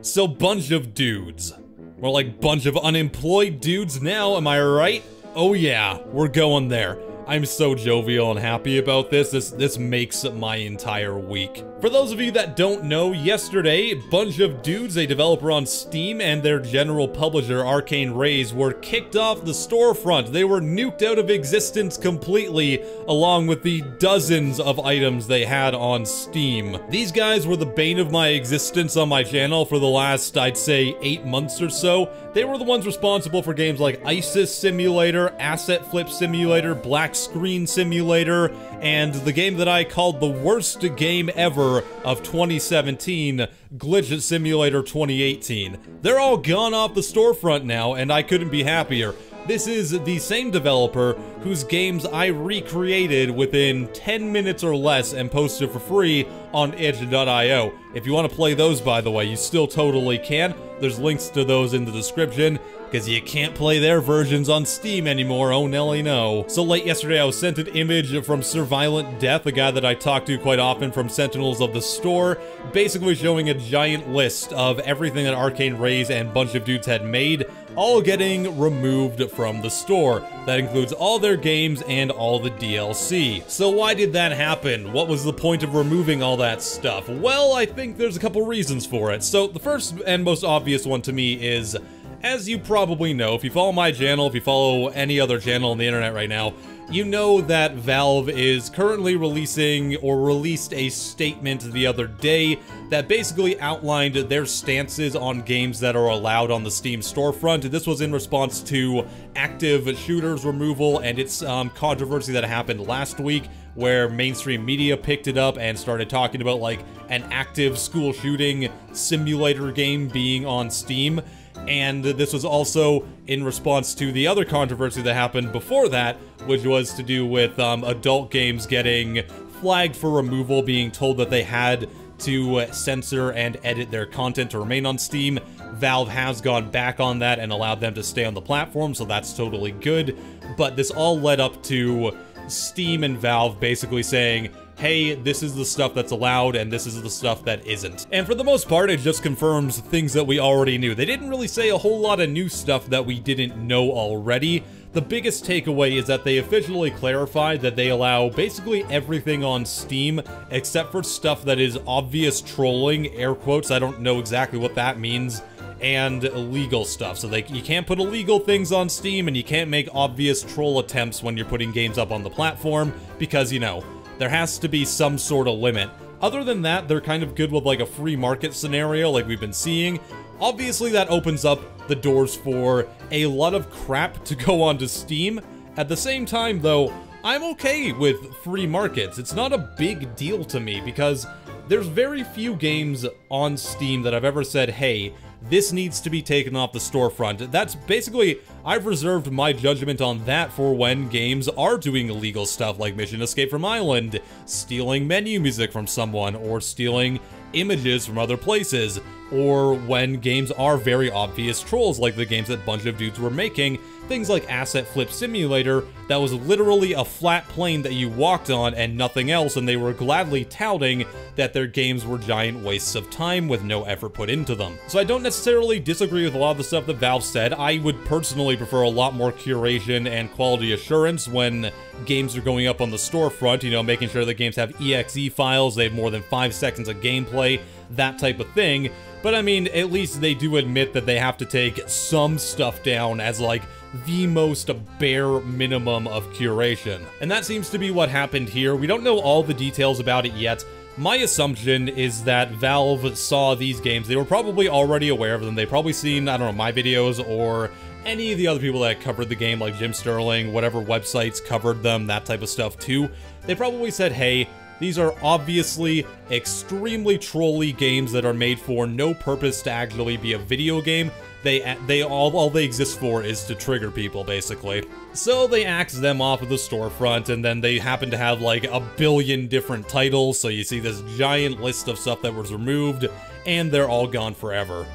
So bunch of dudes. More like bunch of unemployed dudes now, am I right? Oh yeah, we're going there. I'm so jovial and happy about this. This makes my entire week. For those of you that don't know, yesterday, BunchOD00dz, a developer on Steam, and their general publisher, ArcaneRaise, were kicked off the storefront. They were nuked out of existence completely, along with the dozens of items they had on Steam. These guys were the bane of my existence on my channel for the last, I'd say, 8 months or so. They were the ones responsible for games like ISIS Simulator, Asset Flip Simulator, Black Screen Simulator, and the game that I called the worst game ever of 2017, Glitch Simulator 2018. They're all gone off the storefront now, and I couldn't be happier. This is the same developer whose games I recreated within 10 minutes or less and posted for free on itch.io. If you want to play those, by the way, you still totally can. There's links to those in the description, because you can't play their versions on Steam anymore, oh Nelly no. So late yesterday I was sent an image from Surviolent Death, a guy that I talk to quite often from Sentinels of the Store, basically showing a giant list of everything that ArcaneRaise and BunchOD00dz had made, all getting removed from the store. That includes all their games and all the DLC. So why did that happen? What was the point of removing all that stuff? Well, I think there's a couple reasons for it. So the first and most obvious one to me is, as you probably know, if you follow my channel, if you follow any other channel on the internet right now, you know that Valve is currently releasing, or released a statement the other day that basically outlined their stances on games that are allowed on the Steam storefront. This was in response to active shooters removal and its controversy that happened last week, where mainstream media picked it up and started talking about like an active school shooting simulator game being on Steam. And this was also in response to the other controversy that happened before that, which was to do with adult games getting flagged for removal, being told that they had to censor and edit their content to remain on Steam. Valve has gone back on that and allowed them to stay on the platform, so that's totally good. But this all led up to Steam and Valve basically saying, hey, this is the stuff that's allowed, and this is the stuff that isn't. And for the most part, it just confirms things that we already knew. They didn't really say a whole lot of new stuff that we didn't know already. The biggest takeaway is that they officially clarified that they allow basically everything on Steam, except for stuff that is obvious trolling, air quotes, I don't know exactly what that means, and illegal stuff. So you can't put illegal things on Steam, and you can't make obvious troll attempts when you're putting games up on the platform, because, you know, there has to be some sort of limit. Other than that, they're kind of good with like a free market scenario like we've been seeing. Obviously, that opens up the doors for a lot of crap to go onto Steam. At the same time, though, I'm okay with free markets. It's not a big deal to me because there's very few games on Steam that I've ever said, hey, this needs to be taken off the storefront. That's basically, I've reserved my judgment on that for when games are doing illegal stuff like Mission Escape from Island, stealing menu music from someone, or stealing images from other places, or when games are very obvious trolls like the games that BunchOD00dz were making, things like Asset Flip Simulator that was literally a flat plane that you walked on and nothing else, and they were gladly touting that their games were giant wastes of time with no effort put into them. So I don't necessarily disagree with a lot of the stuff that Valve said. I would personally prefer a lot more curation and quality assurance when games are going up on the storefront, you know, making sure that games have exe files, they have more than 5 seconds of gameplay, that type of thing. But I mean, at least they do admit that they have to take some stuff down as like the most bare minimum of curation. And that seems to be what happened here. We don't know all the details about it yet. My assumption is that Valve saw these games. They were probably already aware of them. They've probably seen, I don't know, my videos or any of the other people that covered the game, like Jim Sterling, whatever websites covered them, that type of stuff too. They probably said, hey, these are obviously extremely trolly games that are made for no purpose to actually be a video game. All they exist for is to trigger people, basically. So they axed them off of the storefront, and then they happen to have like a billion different titles, so you see this giant list of stuff that was removed, and they're all gone forever.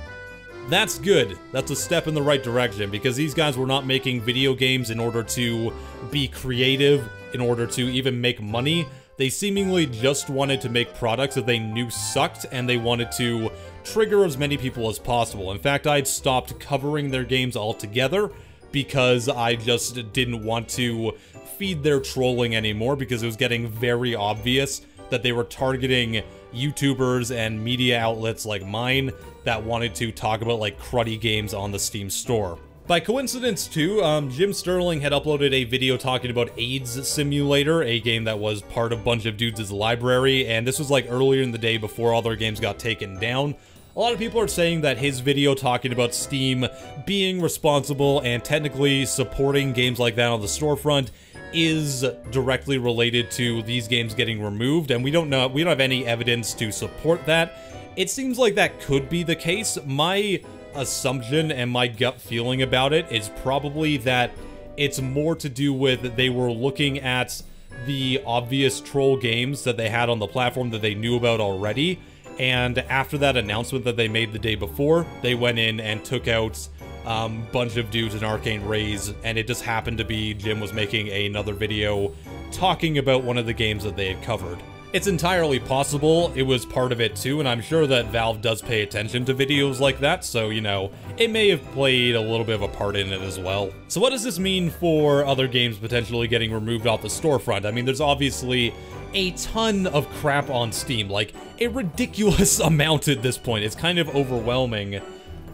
That's good. That's a step in the right direction, because these guys were not making video games in order to be creative, in order to even make money. They seemingly just wanted to make products that they knew sucked, and they wanted to trigger as many people as possible. In fact, I'd stopped covering their games altogether because I just didn't want to feed their trolling anymore, because it was getting very obvious that they were targeting YouTubers and media outlets like mine that wanted to talk about like cruddy games on the Steam store. By coincidence too, Jim Sterling had uploaded a video talking about AIDS Simulator, a game that was part of BunchOD00dz library, and this was like earlier in the day before all their games got taken down. A lot of people are saying that his video talking about Steam being responsible and technically supporting games like that on the storefront is directly related to these games getting removed, and we don't have any evidence to support that. It seems like that could be the case. My assumption and my gut feeling about it is probably that it's more to do with they were looking at the obvious troll games that they had on the platform that they knew about already, and after that announcement that they made the day before, they went in and took out BunchOD00dz and ArcaneRaise, and it just happened to be Jim was making another video talking about one of the games that they had covered. It's entirely possible it was part of it too, and I'm sure that Valve does pay attention to videos like that, so, you know, it may have played a little bit of a part in it as well. So what does this mean for other games potentially getting removed off the storefront? I mean, there's obviously a ton of crap on Steam, like a ridiculous amount at this point. It's kind of overwhelming.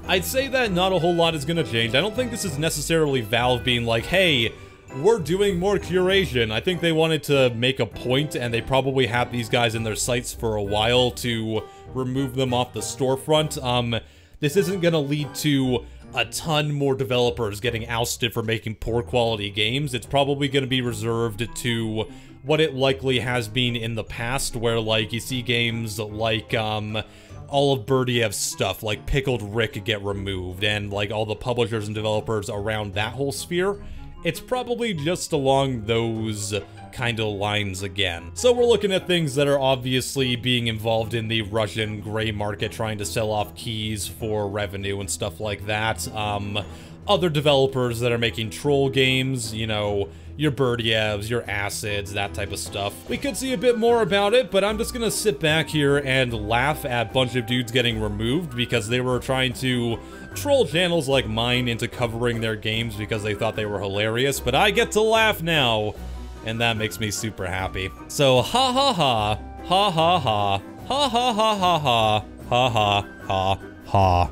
I'd say that not a whole lot is gonna change. I don't think this is necessarily Valve being like, hey, we're doing more curation. I think they wanted to make a point, and they probably have these guys in their sights for a while to remove them off the storefront. This isn't gonna lead to a ton more developers getting ousted for making poor quality games. It's probably gonna be reserved to what it likely has been in the past, where, like, you see games like, all of Berdiev's stuff, like Pickled Rick, get removed, and, like, all the publishers and developers around that whole sphere. It's probably just along those kind of lines again. So we're looking at things that are obviously being involved in the Russian gray market, trying to sell off keys for revenue and stuff like that. Other developers that are making troll games, you know, your Berdievs, your Acids, that type of stuff. We could see a bit more about it, but I'm just gonna sit back here and laugh at BunchOD00dz getting removed because they were trying to troll channels like mine into covering their games because they thought they were hilarious, but I get to laugh now, and that makes me super happy. So, ha ha ha, ha ha ha, ha ha ha ha ha, ha ha ha ha.